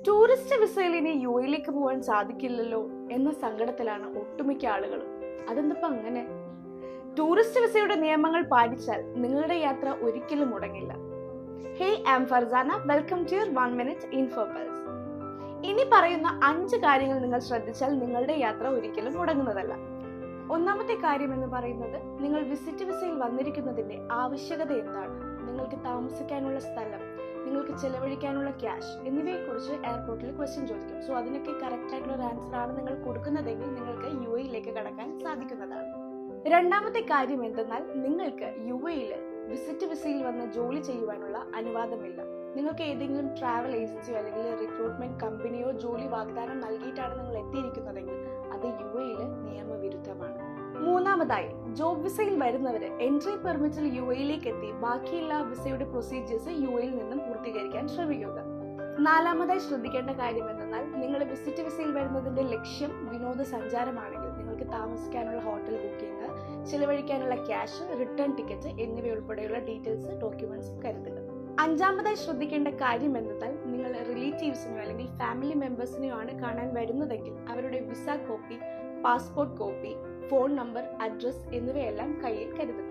Tourist വിസയിൽ ഇനി U എയിലേക്ക് പോകാൻ സാധിക്കില്ലല്ലോ എന്ന സങ്കടത്തിലാണ് ഒട്ടുമിക്ക ആളുകളും. അതെന്തപ്പോ അങ്ങനെ? ടൂറിസ്റ്റ് വിസയുടെ നിയമങ്ങൾ പാലിച്ചാൽ നിങ്ങളുടെ യാത്ര ഒരിക്കലും മുടങ്ങില്ല. Hey, I am Farzana. Welcome to your 1 minute info pulse. ഇനി പറയുന്ന 5 കാര്യങ്ങൾ നിങ്ങൾ ശ്രദ്ധിച്ചാൽ നിങ്ങളുടെ യാത്ര ഒരിക്കലും മുടങ്ങുന്നതല്ല. ഒന്നാമത്തെ കാര്യം എന്ന് പറയുന്നത്, നിങ്ങൾ വിസിറ്റ് വിസയിൽ വന്നിരിക്കുന്നതിന്റെ ആവശ്യകത എന്താണ്, നിങ്ങൾക്ക് താമസിക്കാനുള്ള സ്ഥലം, നിങ്ങൾക്ക് ചെലവഴിക്കാനുള്ള ക്യാഷ് എന്നിവയെക്കുറിച്ച് എയർപോർട്ടിൽ ക്വസ്റ്റ്യൻ ചോദിക്കും. സോ അതിനൊക്കെ കറക്റ്റ് ആയിട്ടുള്ള ഒരു ആൻസർ ആണ് നിങ്ങൾ കൊടുക്കുന്നതെങ്കിൽ നിങ്ങൾക്ക് യു എയിലേക്ക് കടക്കാൻ സാധിക്കുന്നതാണ്. രണ്ടാമത്തെ കാര്യം എന്തെന്നാൽ, നിങ്ങൾക്ക് യു എയിൽ വിസിറ്റ് വിസയിൽ വന്ന് ജോലി ചെയ്യുവാനുള്ള അനുവാദമില്ല. നിങ്ങൾക്ക് ഏതെങ്കിലും ട്രാവൽ ഏജൻസിയോ അല്ലെങ്കിൽ റിക്രൂട്ട്മെന്റ് കമ്പനിയോ ജോലി വാഗ്ദാനം നൽകിയിട്ടാണ് നിങ്ങൾ എത്തിയിരിക്കുന്നതെങ്കിൽ അത് യു എയിൽ നിയമവിരുദ്ധമാണ്. മൂന്നാമതായി, ജോബ് വിസയിൽ വരുന്നവര് എൻട്രി പെർമിറ്റിൽ യു എയിലേക്ക് എത്തി ബാക്കിയെല്ലാ വിസയുടെ പ്രൊസീജിയേഴ്സ് യു എയിൽ നിന്നും പൂർത്തീകരിക്കാൻ ശ്രമിക്കുക. നാലാമതായി ശ്രദ്ധിക്കേണ്ട കാര്യം എന്തെന്നാൽ, നിങ്ങൾ വിസിറ്റ് വിസയിൽ വരുന്നതിന്റെ ലക്ഷ്യം വിനോദസഞ്ചാരമാണെങ്കിൽ നിങ്ങൾക്ക് താമസിക്കാനുള്ള ഹോട്ടൽ ബുക്കിംഗ്, ചിലവഴിക്കാനുള്ള ക്യാഷ്, റിട്ടേൺ ടിക്കറ്റ് എന്നിവയുൾപ്പെടെയുള്ള ഡീറ്റെയിൽസ്, ഡോക്യുമെന്റ്സ് കരുതുക. അഞ്ചാമതായി ശ്രദ്ധിക്കേണ്ട കാര്യം എന്തെന്നാൽ, നിങ്ങൾ റിലേറ്റീവ്സിനെയോ അല്ലെങ്കിൽ ഫാമിലി മെമ്പേഴ്സിനെയോ ആണ് കാണാൻ വരുന്നതെങ്കിൽ അവരുടെ visa copy, passport copy, phone number, address എന്നിവയെല്ലാം കയ്യിൽ കരുതുക.